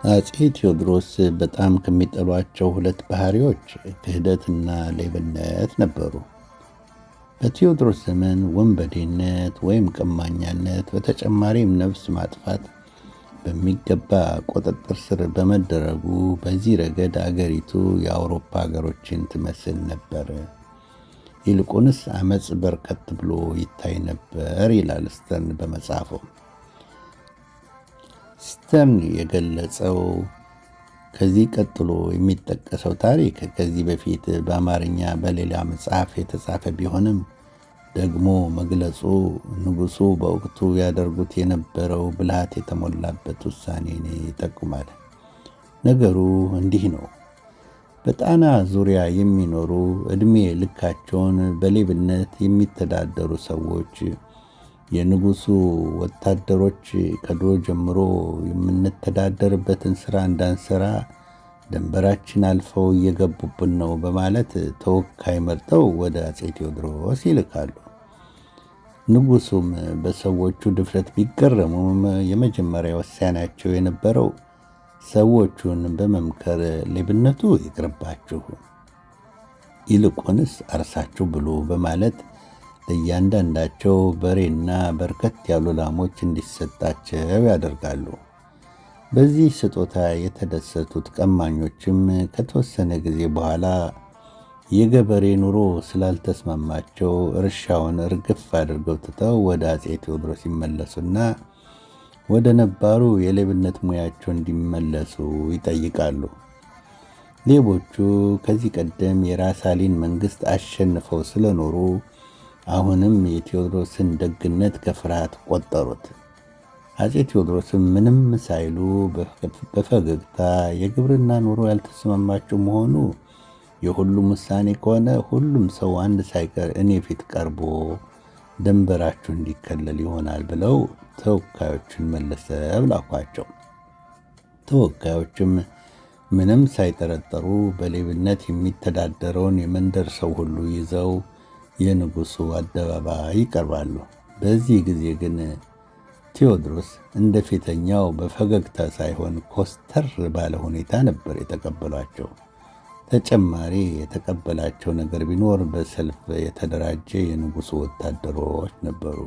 አፄ ቴዎድሮስ በጣም ከሚጠሏቸው ሁለት ባህሪዎች ክህደትና ሌብነት ነበሩ። በቴዎድሮስ ዘመን ወንበዴነት ወይም ቀማኛነት፣ በተጨማሪም ነፍስ ማጥፋት በሚገባ ቁጥጥር ስር በመደረጉ በዚህ ረገድ አገሪቱ የአውሮፓ ሀገሮችን ትመስል ነበር። ይልቁንስ አመጽ በርከት ብሎ ይታይ ነበር ይላል ስተርን በመጽሐፉ። ስተርን የገለጸው ከዚህ ቀጥሎ የሚጠቀሰው ታሪክ ከዚህ በፊት በአማርኛ በሌላ መጽሐፍ የተጻፈ ቢሆንም ደግሞ መግለጹ ንጉሡ በወቅቱ ያደርጉት የነበረው ብልሃት የተሞላበት ውሳኔን ይጠቁማል። ነገሩ እንዲህ ነው። በጣና ዙሪያ የሚኖሩ ዕድሜ ልካቸውን በሌብነት የሚተዳደሩ ሰዎች የንጉሡ ወታደሮች ከድሮ ጀምሮ የምንተዳደርበትን ሥራ እንዳንሰራ ድንበራችን አልፈው እየገቡብን ነው በማለት ተወካይ መርጠው ወደ አፄ ቴዎድሮስ ይልካሉ። ንጉሡም በሰዎቹ ድፍረት ቢገረሙም የመጀመሪያ ውሳኔያቸው የነበረው ሰዎቹን በመምከር ሌብነቱ ይቅርባችሁ፣ ይልቁንስ አርሳችሁ ብሉ በማለት ለእያንዳንዳቸው በሬና በርከት ያሉ ላሞች እንዲሰጣቸው ያደርጋሉ። በዚህ ስጦታ የተደሰቱት ቀማኞችም ከተወሰነ ጊዜ በኋላ የገበሬ ኑሮ ስላልተስማማቸው እርሻውን እርግፍ አድርገው ትተው ወደ አፄ ቴዎድሮስ ይመለሱና ወደ ነባሩ የሌብነት ሙያቸው እንዲመለሱ ይጠይቃሉ። ሌቦቹ ከዚህ ቀደም የራስ አሊን መንግሥት አሸንፈው ስለኖሩ አሁንም የቴዎድሮስን ደግነት ከፍርሃት ቆጠሩት። አፄ ቴዎድሮስም ምንም ሳይሉ በፈገግታ የግብርና ኑሮ ያልተስማማችሁ መሆኑ የሁሉም ውሳኔ ከሆነ ሁሉም ሰው አንድ ሳይቀር እኔ ፊት ቀርቦ ድንበራችሁ እንዲከለል ይሆናል ብለው ተወካዮችን መልሰው ላኳቸው። ተወካዮችም ምንም ሳይጠረጠሩ በሌብነት የሚተዳደረውን የመንደር ሰው ሁሉ ይዘው የንጉሡ አደባባይ ይቀርባሉ። በዚህ ጊዜ ግን ቴዎድሮስ እንደ ፊተኛው በፈገግታ ሳይሆን ኮስተር ባለ ሁኔታ ነበር የተቀበሏቸው። ተጨማሪ የተቀበላቸው ነገር ቢኖር በሰልፍ የተደራጀ የንጉሡ ወታደሮች ነበሩ።